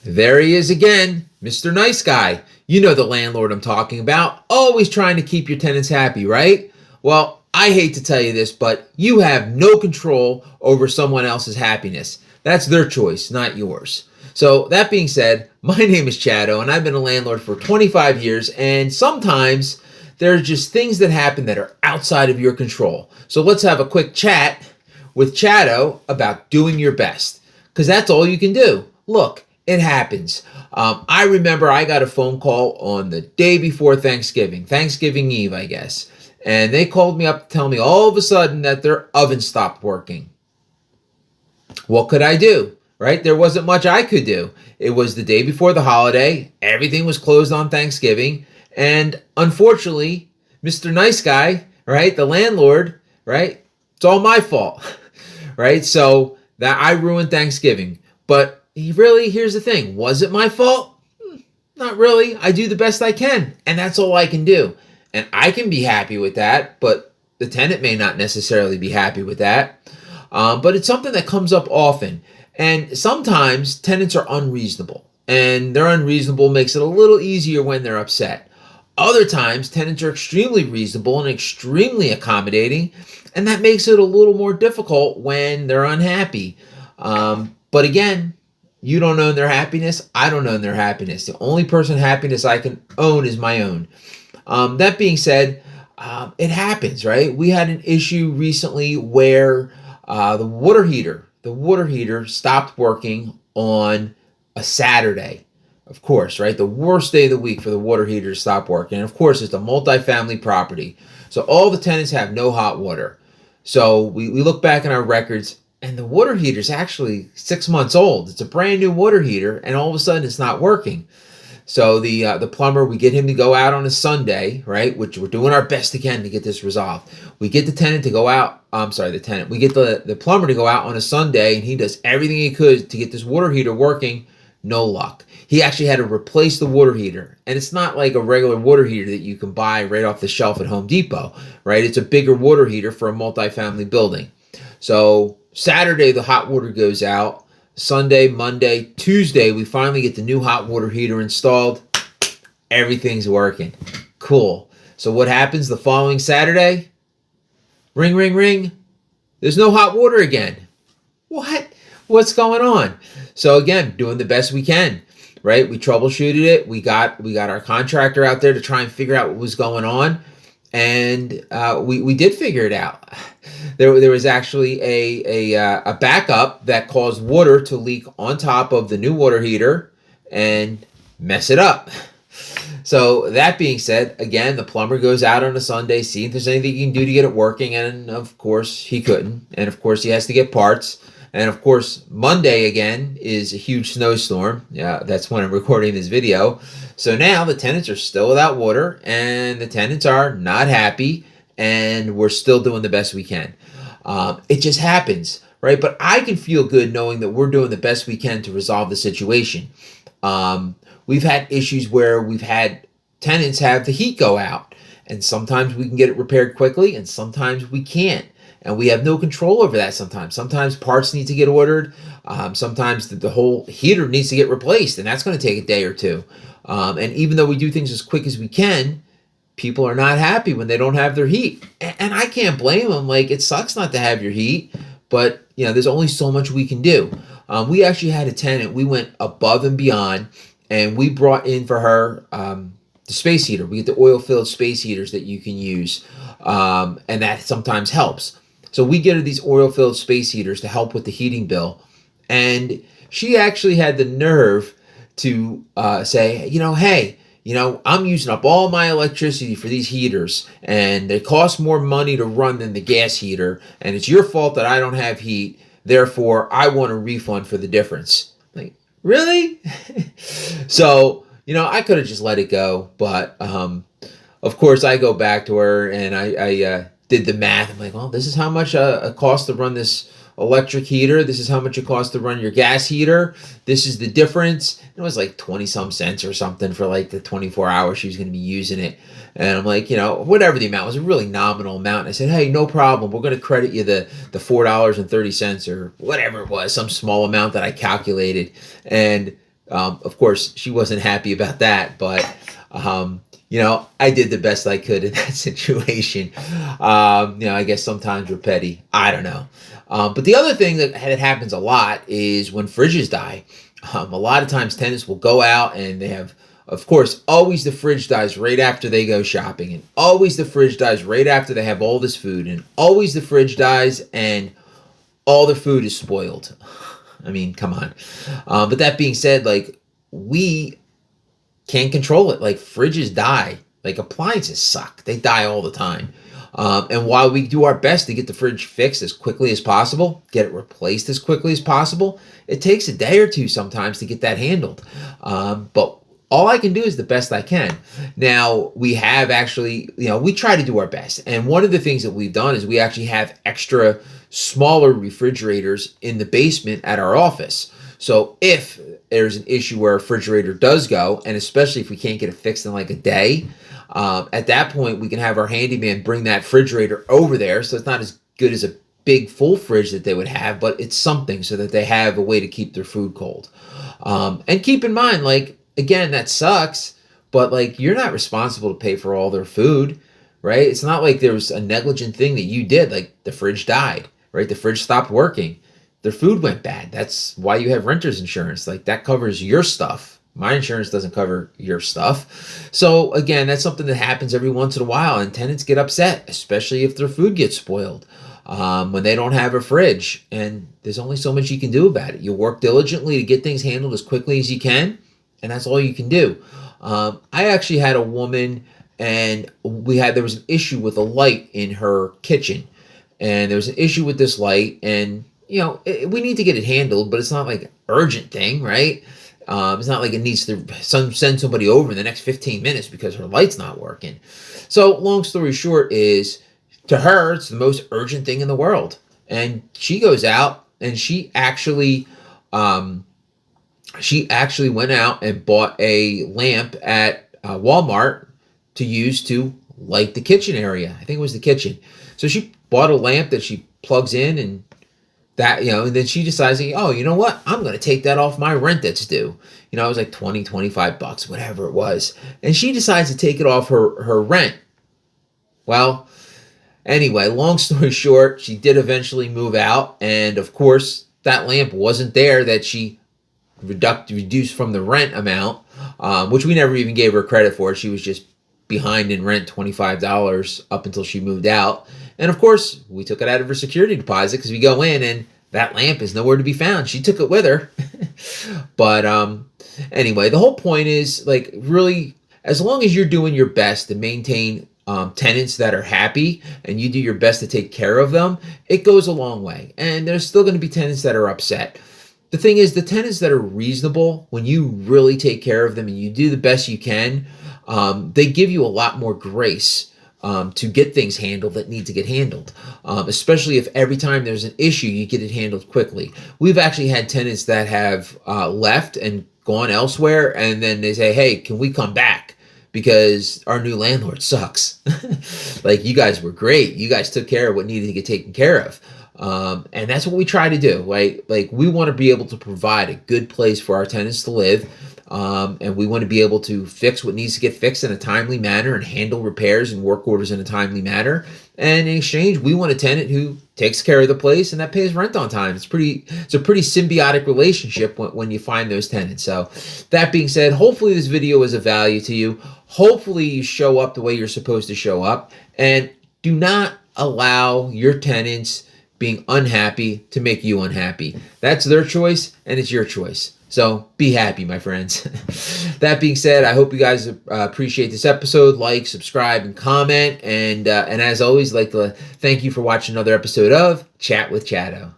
There he is again, Mr. Nice Guy. You know the landlord I'm talking about, always trying to keep your tenants happy, right? Well, I hate to tell you this, but you have no control over someone else's happiness. That's their choice, not yours. So that being said, my name is Chatto, and I've been a landlord for 25 years, and sometimes there are just things that happen that are outside of your control. So let's have a quick chat with Chatto about doing your best, because that's all you can do. Look, it happens. I remember I got a phone call on the day before Thanksgiving Eve, I guess. And they called me up to tell me all of a sudden that their oven stopped working. What could I do, right? There wasn't much I could do. It was the day before the holiday. Everything was closed on Thanksgiving. And unfortunately, Mr. Nice Guy, right, the landlord, right, it's all my fault, right? So that I ruined Thanksgiving. But here's the thing. Was it my fault? Not really. I do the best I can, and that's all I can do. And I can be happy with that, but the tenant may not necessarily be happy with that. But it's something that comes up often. And sometimes tenants are unreasonable, and their unreasonable makes it a little easier when they're upset. Other times, tenants are extremely reasonable and extremely accommodating, and that makes it a little more difficult when they're unhappy. But again, you don't own their happiness. I don't own their happiness. The only person happiness I can own is my own. That being said, it happens, right? We had an issue recently where the water heater stopped working on a Saturday. Of course, right? The worst day of the week for the water heater to stop working. And of course, it's a multifamily property. So all the tenants have no hot water. So we look back in our records, and the water heater is actually 6 months old. It's a brand new water heater, and all of a sudden it's not working. So the plumber, we get him to go out on a Sunday, right? Which we're doing our best again to get this resolved. We get the tenant to go out. We get the plumber to go out on a Sunday, and he does everything he could to get this water heater working. No luck. He actually had to replace the water heater, and it's not like a regular water heater that you can buy right off the shelf at Home Depot, right? It's a bigger water heater for a multifamily building. So Saturday the hot water goes out. Sunday, Monday, Tuesday, we finally get the new hot water heater installed. Everything's working. Cool. So what happens the following Saturday? Ring, ring, ring. There's no hot water again. What? What's going on? So again, doing the best we can, right? We troubleshooted it. We got our contractor out there to try and figure out what was going on. And we did figure it out. There was actually a backup that caused water to leak on top of the new water heater and mess it up. So that being said, again, the plumber goes out on a Sunday, see if there's anything he can do to get it working, and of course he couldn't. And of course he has to get parts. And of course Monday again is a huge snowstorm. Yeah, that's when I'm recording this video. So now the tenants are still without water, and the tenants are not happy, and we're still doing the best we can. It just happens, right? But I can feel good knowing that we're doing the best we can to resolve the situation. We've had issues where we've had tenants have the heat go out, and sometimes we can get it repaired quickly, and sometimes we can't. And we have no control over that sometimes. Sometimes parts need to get ordered. Sometimes the whole heater needs to get replaced, and that's going to take a day or two. And even though we do things as quick as we can, people are not happy when they don't have their heat. And I can't blame them. Like, it sucks not to have your heat, but there's only so much we can do. We actually had a tenant. We went above and beyond, and we brought in for her the space heater. We get the oil-filled space heaters that you can use, and that sometimes helps. So we get her these oil-filled space heaters to help with the heating bill. And she actually had the nerve to say, hey, I'm using up all my electricity for these heaters, and they cost more money to run than the gas heater, and it's your fault that I don't have heat. Therefore, I want a refund for the difference. Like, really? So, I could have just let it go, but of course, I go back to her, and I did the math. I'm like, well, this is how much it costs to run this electric heater. This is how much it costs to run your gas heater. This is the difference. It was like 20 some cents or something for like the 24 hours she was going to be using it. And I'm like, whatever the amount was, a really nominal amount. And I said, hey, no problem. We're going to credit you the $4.30 or whatever it was, some small amount that I calculated. And Of course, she wasn't happy about that, but I did the best I could in that situation. I guess sometimes we're petty. I don't know. But the other thing that happens a lot is when fridges die. A lot of times tenants will go out and they have, of course, always the fridge dies right after they go shopping, and always the fridge dies right after they have all this food, and always the fridge dies and all the food is spoiled. I mean, come on. But that being said, like, we can't control it. Like, fridges die. Like, appliances suck. They die all the time. And while we do our best to get the fridge fixed as quickly as possible, get it replaced as quickly as possible, it takes a day or two sometimes to get that handled. But all I can do is the best I can. Now, we have actually, we try to do our best. And one of the things that we've done is we actually have extra smaller refrigerators in the basement at our office. So if there's an issue where a refrigerator does go, and especially if we can't get it fixed in like a day, at that point we can have our handyman bring that refrigerator over there. So it's not as good as a big full fridge that they would have, but it's something so that they have a way to keep their food cold. And keep in mind, like, again, that sucks, but like, you're not responsible to pay for all their food, right? It's not like there was a negligent thing that you did, like the fridge died, right? The fridge stopped working. Their food went bad. That's why you have renter's insurance. Like, that covers your stuff. My insurance doesn't cover your stuff. So again, that's something that happens every once in a while, and tenants get upset, especially if their food gets spoiled. When they don't have a fridge, and there's only so much you can do about it. You work diligently to get things handled as quickly as you can, and that's all you can do. I actually had a woman, and there was an issue with a light in her kitchen, and there was an issue with this light, and we need to get it handled, but it's not like an urgent thing, right? It's not like it needs to send somebody over in the next 15 minutes because her light's not working. So long story short is, to her, it's the most urgent thing in the world. And she goes out and she actually went out and bought a lamp at Walmart to use to light the kitchen area. I think it was the kitchen. So she bought a lamp that she plugs in, and that, and then she decides, oh, you know what? I'm going to take that off my rent that's due. It was like $20-25, whatever it was. And she decides to take it off her rent. Well, anyway, long story short, she did eventually move out. And of course, that lamp wasn't there that she reduced from the rent amount, which we never even gave her credit for. She was just behind in rent $25 up until she moved out. And of course, we took it out of her security deposit because we go in and that lamp is nowhere to be found. She took it with her. But anyway, the whole point is, like, really, as long as you're doing your best to maintain tenants that are happy and you do your best to take care of them, it goes a long way. And there's still going to be tenants that are upset. The thing is, the tenants that are reasonable, when you really take care of them and you do the best you can, they give you a lot more grace to get things handled that need to get handled, especially if every time there's an issue, you get it handled quickly. We've actually had tenants that have left and gone elsewhere, and then they say, hey, can we come back? Because our new landlord sucks. Like, you guys were great. You guys took care of what needed to get taken care of. And that's what we try to do, right? Like, we want to be able to provide a good place for our tenants to live. And we want to be able to fix what needs to get fixed in a timely manner and handle repairs and work orders in a timely manner. And in exchange, we want a tenant who takes care of the place and that pays rent on time. It's a pretty symbiotic relationship when you find those tenants. So that being said, hopefully this video is of value to you. Hopefully you show up the way you're supposed to show up, and do not allow your tenants being unhappy to make you unhappy. That's their choice and it's your choice. So be happy, my friends. That being said, I hope you guys appreciate this episode. Like, subscribe, and comment. And as always, I'd like to thank you for watching another episode of Chat with Chatto.